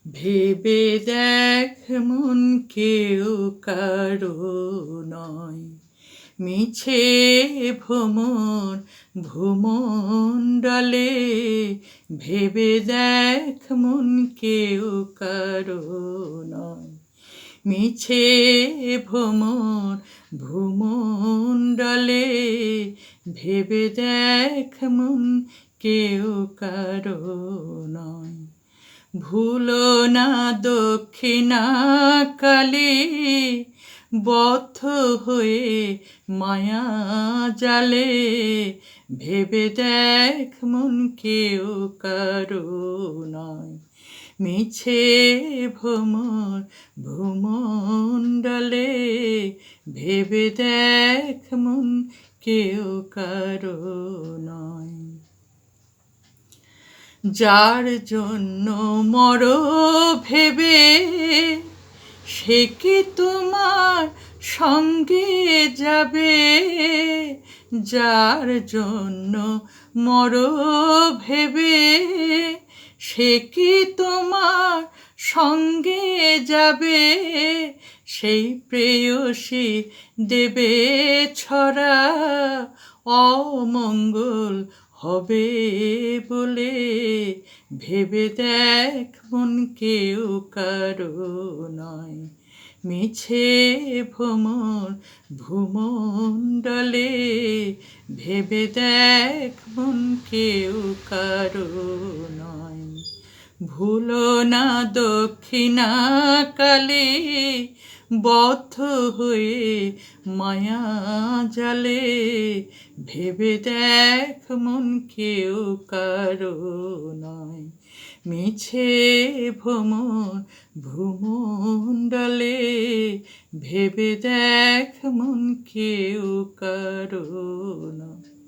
ভেবে দেখ মন কেউ কারো নয়, মিছে ভ্রমর ভূমণ্ডলে। ভেবে দেখ মন কেউ কারো নয়, মিছে ভ্রমর ভূমণ্ডলে। ভেবে দেখ মন কেউ কারো নয়। ভুলো না দক্ষিণাকালে বদ্ধ হয়ে মায়া জালে। ভেবে দেখ মন কেউ কারো নয়, মিছে ভ্রমর ভূমণ্ডলে। ভেবে দেখ মন কেউ কারো নয়। যার জন্য মরো ভেবে সে কি তোমার সঙ্গে যাবে? যার জন্য মরো ভেবে সে কি তোমার সঙ্গে যাবে? সেই প্রেয়সী দেবে ছড়া অমঙ্গল হবে বলে। ভেবে দেখ মন কেউ কারো নয়, মিছে ভ্রমর ভূমণ্ডলে। ভেবে দেখ মন কেউ কারো নয়। ভুলো না দক্ষিণাকালে বদ্ধ হয়ে মায়া জালে। ভেবে দেখ মন কেউ কারো নয়, মিছে ভ্রমর ভূমণ্ডলে। ভেবে দেখ মন কেউ কারো নয়।